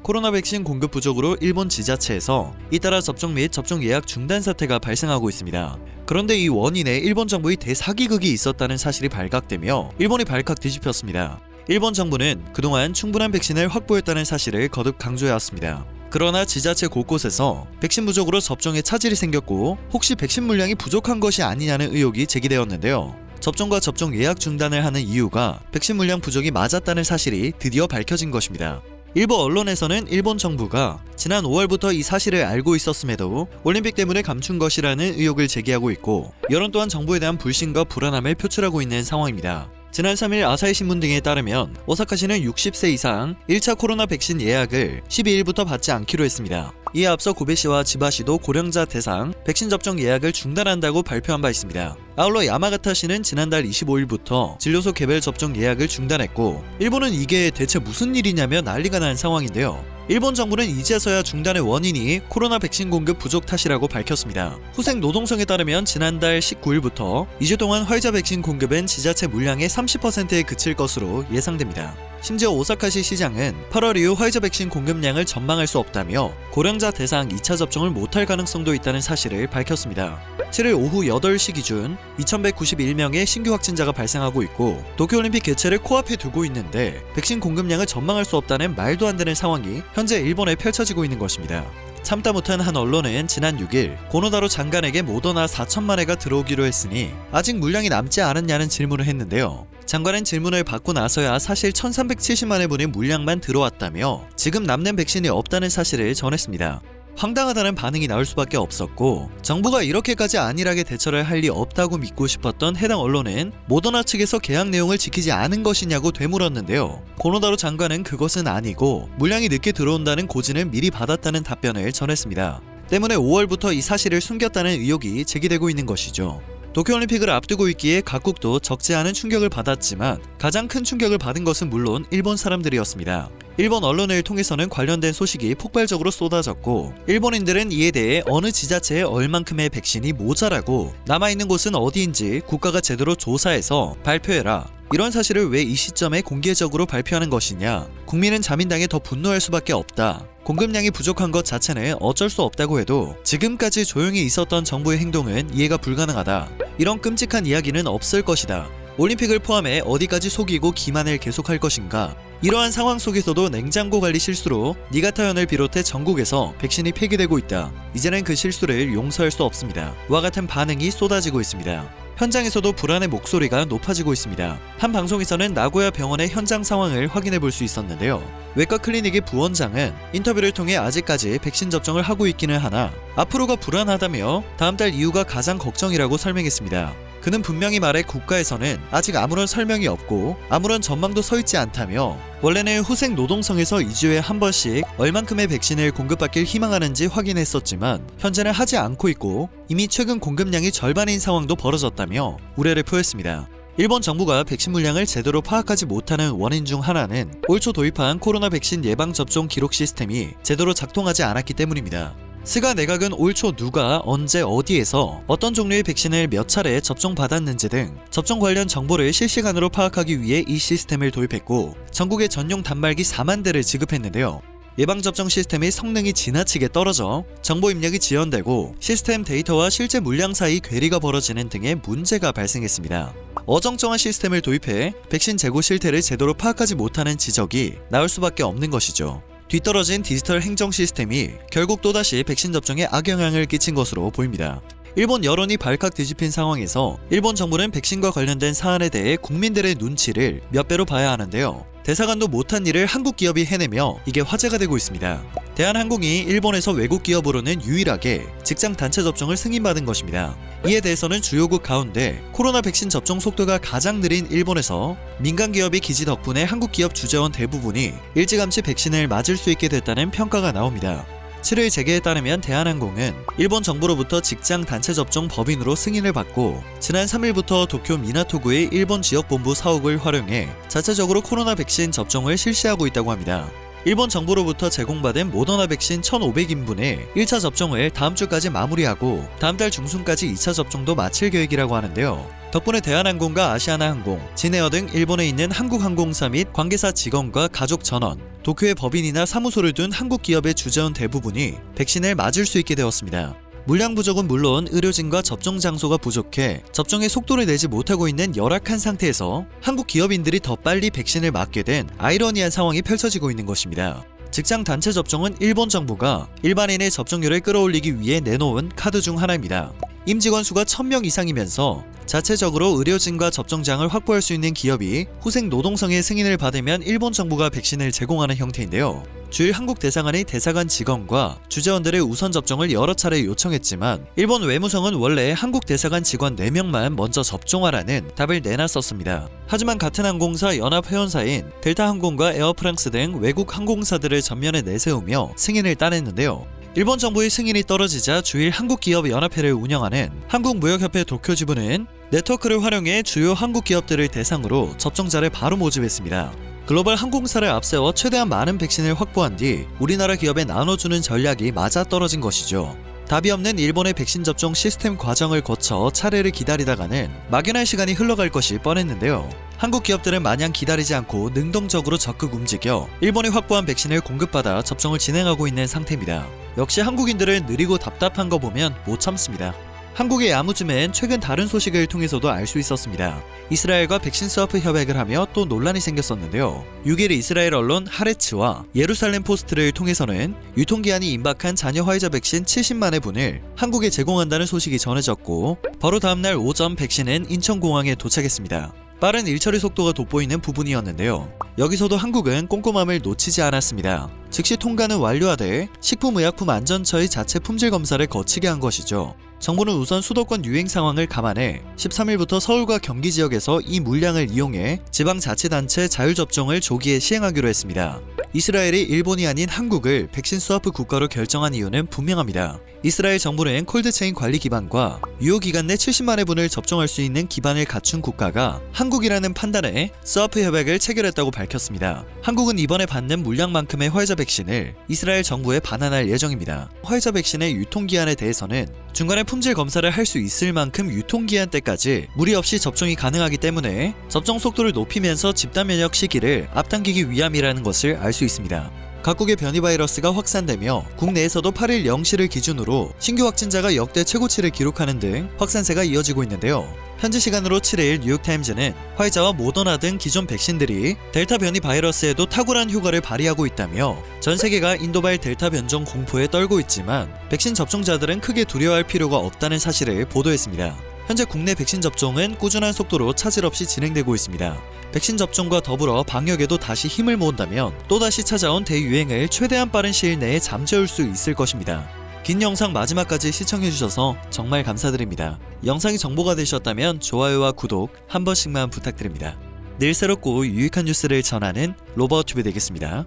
코로나 백신 공급 부족으로 일본 지자체에서 잇따라 접종 및 접종 예약 중단 사태가 발생하고 있습니다. 그런데 이 원인에 일본 정부의 대사기극이 있었다는 사실이 발각되며 일본이 발칵 뒤집혔습니다. 일본 정부는 그동안 충분한 백신을 확보했다는 사실을 거듭 강조해왔습니다. 그러나 지자체 곳곳에서 백신 부족으로 접종에 차질이 생겼고 혹시 백신 물량이 부족한 것이 아니냐는 의혹이 제기되었는데요. 접종과 접종 예약 중단을 하는 이유가 백신 물량 부족이 맞았다는 사실이 드디어 밝혀진 것입니다. 일부 언론에서는 일본 정부가 지난 5월부터 이 사실을 알고 있었음에도 올림픽 때문에 감춘 것이라는 의혹을 제기하고 있고, 여론 또한 정부에 대한 불신과 불안함을 표출하고 있는 상황입니다. 지난 3일 아사히 신문 등에 따르면 오사카시는 60세 이상 1차 코로나 백신 예약을 12일부터 받지 않기로 했습니다. 이에 앞서 고베시와 지바시도 고령자 대상 백신 접종 예약을 중단한다고 발표한 바 있습니다. 아울러 야마가타시는 지난달 25일부터 진료소 개별 접종 예약을 중단했고, 일본은 이게 대체 무슨 일이냐며 난리가 난 상황인데요. 일본 정부는 이제서야 중단의 원인이 코로나 백신 공급 부족 탓이라고 밝혔습니다. 후생 노동성에 따르면 지난달 19일부터 2주 동안 화이자 백신 공급은 지자체 물량의 30%에 그칠 것으로 예상됩니다. 심지어 오사카시 시장은 8월 이후 화이자 백신 공급량을 전망할 수 없다며 고령자 대상 2차 접종을 못할 가능성도 있다는 사실을 밝혔습니다. 7일 오후 8시 기준 2191명의 신규 확진자가 발생하고 있고, 도쿄올림픽 개최를 코앞에 두고 있는데 백신 공급량을 전망할 수 없다는 말도 안 되는 상황이 현재 일본에 펼쳐지고 있는 것입니다. 참다 못한 한 언론은 지난 6일 고노다로 장관에게 모더나 4천만 회가 들어오기로 했으니 아직 물량이 남지 않았냐는 질문을 했는데요. 장관은 질문을 받고 나서야 사실 1370만 회분의 물량만 들어왔다며 지금 남는 백신이 없다는 사실을 전했습니다. 황당하다는 반응이 나올 수밖에 없었고, 정부가 이렇게까지 안일하게 대처를 할 리 없다고 믿고 싶었던 해당 언론은 모더나 측에서 계약 내용을 지키지 않은 것이냐고 되물었는데요. 고노다로 장관은 그것은 아니고 물량이 늦게 들어온다는 고지는 미리 받았다는 답변을 전했습니다. 때문에 5월부터 이 사실을 숨겼다는 의혹이 제기되고 있는 것이죠. 도쿄올림픽을 앞두고 있기에 각국도 적지 않은 충격을 받았지만 가장 큰 충격을 받은 것은 물론 일본 사람들이었습니다. 일본 언론을 통해서는 관련된 소식이 폭발적으로 쏟아졌고, 일본인들은 이에 대해 어느 지자체에 얼만큼의 백신이 모자라고 남아있는 곳은 어디인지 국가가 제대로 조사해서 발표해라, 이런 사실을 왜 이 시점에 공개적으로 발표하는 것이냐, 국민은 자민당에 더 분노할 수밖에 없다, 공급량이 부족한 것 자체는 어쩔 수 없다고 해도 지금까지 조용히 있었던 정부의 행동은 이해가 불가능하다, 이런 끔찍한 이야기는 없을 것이다, 올림픽을 포함해 어디까지 속이고 기만을 계속할 것인가, 이러한 상황 속에서도 냉장고 관리 실수로 니가타현을 비롯해 전국에서 백신이 폐기되고 있다, 이제는 그 실수를 용서할 수 없습니다, 와 같은 반응이 쏟아지고 있습니다. 현장에서도 불안의 목소리가 높아지고 있습니다. 한 방송에서는 나고야 병원의 현장 상황을 확인해 볼 수 있었는데요. 외과 클리닉의 부원장은 인터뷰를 통해 아직까지 백신 접종을 하고 있기는 하나 앞으로가 불안하다며 다음 달 이후가 가장 걱정이라고 설명했습니다. 그는 분명히 말해 국가에서는 아직 아무런 설명이 없고 아무런 전망도 서 있지 않다며, 원래는 후생 노동성에서 2주에 한 번씩 얼만큼의 백신을 공급받길 희망하는지 확인했었지만 현재는 하지 않고 있고 이미 최근 공급량이 절반인 상황도 벌어졌다며 우려를 표했습니다. 일본 정부가 백신 물량을 제대로 파악하지 못하는 원인 중 하나는 올 초 도입한 코로나 백신 예방접종 기록 시스템이 제대로 작동하지 않았기 때문입니다. 스가 내각은 올 초 누가 언제 어디에서 어떤 종류의 백신을 몇 차례 접종받았는지 등 접종 관련 정보를 실시간으로 파악하기 위해 이 시스템을 도입했고, 전국에 전용 단말기 4만 대를 지급했는데요. 예방접종 시스템의 성능이 지나치게 떨어져 정보 입력이 지연되고 시스템 데이터와 실제 물량 사이 괴리가 벌어지는 등의 문제가 발생했습니다. 어정쩡한 시스템을 도입해 백신 재고 실태를 제대로 파악하지 못하는 지적이 나올 수밖에 없는 것이죠. 뒤떨어진 디지털 행정 시스템이 결국 또다시 백신 접종에 악영향을 끼친 것으로 보입니다. 일본 여론이 발칵 뒤집힌 상황에서 일본 정부는 백신과 관련된 사안에 대해 국민들의 눈치를 몇 배로 봐야 하는데요. 대사관도 못한 일을 한국 기업이 해내며 이게 화제가 되고 있습니다. 대한항공이 일본에서 외국 기업으로는 유일하게 직장 단체 접종을 승인받은 것입니다. 이에 대해서는 주요국 가운데 코로나 백신 접종 속도가 가장 느린 일본에서 민간 기업의 기지 덕분에 한국 기업 주재원 대부분이 일찌감치 백신을 맞을 수 있게 됐다는 평가가 나옵니다. 7일 재계에 따르면 대한항공은 일본 정부로부터 직장 단체 접종 법인으로 승인을 받고 지난 3일부터 도쿄 미나토구의 일본 지역본부 사옥을 활용해 자체적으로 코로나 백신 접종을 실시하고 있다고 합니다. 일본 정부로부터 제공받은 모더나 백신 1,500인분의 1차 접종을 다음 주까지 마무리하고 다음 달 중순까지 2차 접종도 마칠 계획이라고 하는데요. 덕분에 대한항공과 아시아나항공, 진에어 등 일본에 있는 한국항공사 및 관계사 직원과 가족 전원, 도쿄에 법인이나 사무소를 둔 한국 기업의 주재원 대부분이 백신을 맞을 수 있게 되었습니다. 물량 부족은 물론 의료진과 접종 장소가 부족해 접종의 속도를 내지 못하고 있는 열악한 상태에서 한국 기업인들이 더 빨리 백신을 맞게 된 아이러니한 상황이 펼쳐지고 있는 것입니다. 직장 단체 접종은 일본 정부가 일반인의 접종률을 끌어올리기 위해 내놓은 카드 중 하나입니다. 임직원 수가 1000명 이상이면서 자체적으로 의료진과 접종장을 확보할 수 있는 기업이 후생 노동성의 승인을 받으면 일본 정부가 백신을 제공하는 형태인데요. 주일 한국 대사관의 대사관 직원과 주재원들의 우선 접종을 여러 차례 요청했지만 일본 외무성은 원래 한국 대사관 직원 4명만 먼저 접종하라는 답을 내놨었습니다. 하지만 같은 항공사 연합회원사인 델타항공과 에어프랑스 등 외국 항공사들을 전면에 내세우며 승인을 따냈는데요. 일본 정부의 승인이 떨어지자 주일 한국기업연합회를 운영하는 한국무역협회 도쿄지부는 네트워크를 활용해 주요 한국 기업들을 대상으로 접종자를 바로 모집했습니다. 글로벌 항공사를 앞세워 최대한 많은 백신을 확보한 뒤 우리나라 기업에 나눠주는 전략이 맞아떨어진 것이죠. 답이 없는 일본의 백신 접종 시스템 과정을 거쳐 차례를 기다리다가는 막연할 시간이 흘러갈 것이 뻔했는데요. 한국 기업들은 마냥 기다리지 않고 능동적으로 적극 움직여 일본이 확보한 백신을 공급받아 접종을 진행하고 있는 상태입니다. 역시 한국인들은 느리고 답답한 거 보면 못 참습니다. 한국의 야무짐은 최근 다른 소식을 통해서도 알 수 있었습니다. 이스라엘과 백신 스와프 협약을 하며 또 논란이 생겼었는데요. 6일 이스라엘 언론 하레츠와 예루살렘 포스트를 통해서는 유통기한이 임박한 잔여 화이자 백신 70만회 분을 한국에 제공한다는 소식이 전해졌고 바로 다음날 오전 백신은 인천공항에 도착했습니다. 빠른 일처리 속도가 돋보이는 부분이었는데요. 여기서도 한국은 꼼꼼함을 놓치지 않았습니다. 즉시 통과는 완료하되 식품의약품안전처의 자체 품질 검사를 거치게 한 것이죠. 정부는 우선 수도권 유행 상황을 감안해 13일부터 서울과 경기 지역에서 이 물량을 이용해 지방자치단체 자율접종을 조기에 시행하기로 했습니다. 이스라엘이 일본이 아닌 한국을 백신 스와프 국가로 결정한 이유는 분명합니다. 이스라엘 정부는 콜드체인 관리 기반과 유효기간 내 70만회 분을 접종할 수 있는 기반을 갖춘 국가가 한국이라는 판단에 스와프 협약을 체결했다고 밝혔습니다. 한국은 이번에 받는 물량만큼의 화이자 백신을 이스라엘 정부에 반환할 예정입니다. 화이자 백신의 유통기한에 대해서는 중간에 품질 검사를 할 수 있을 만큼 유통기한 때까지 무리 없이 접종이 가능하기 때문에 접종 속도를 높이면서 집단 면역 시기를 앞당기기 위함이라는 것을 알 수 있습니다. 각국의 변이 바이러스가 확산되며 국내에서도 8일 0시를 기준으로 신규 확진자가 역대 최고치를 기록하는 등 확산세가 이어지고 있는데요. 현지 시간으로 7일 뉴욕타임즈는 화이자와 모더나 등 기존 백신들이 델타 변이 바이러스에도 탁월한 효과를 발휘하고 있다며 전 세계가 인도발 델타 변종 공포에 떨고 있지만 백신 접종자들은 크게 두려워할 필요가 없다는 사실을 보도했습니다. 현재 국내 백신 접종은 꾸준한 속도로 차질 없이 진행되고 있습니다. 백신 접종과 더불어 방역에도 다시 힘을 모은다면 또다시 찾아온 대유행을 최대한 빠른 시일 내에 잠재울 수 있을 것입니다. 긴 영상 마지막까지 시청해주셔서 정말 감사드립니다. 영상이 정보가 되셨다면 좋아요와 구독 한 번씩만 부탁드립니다. 늘 새롭고 유익한 뉴스를 전하는 로버튜브 되겠습니다.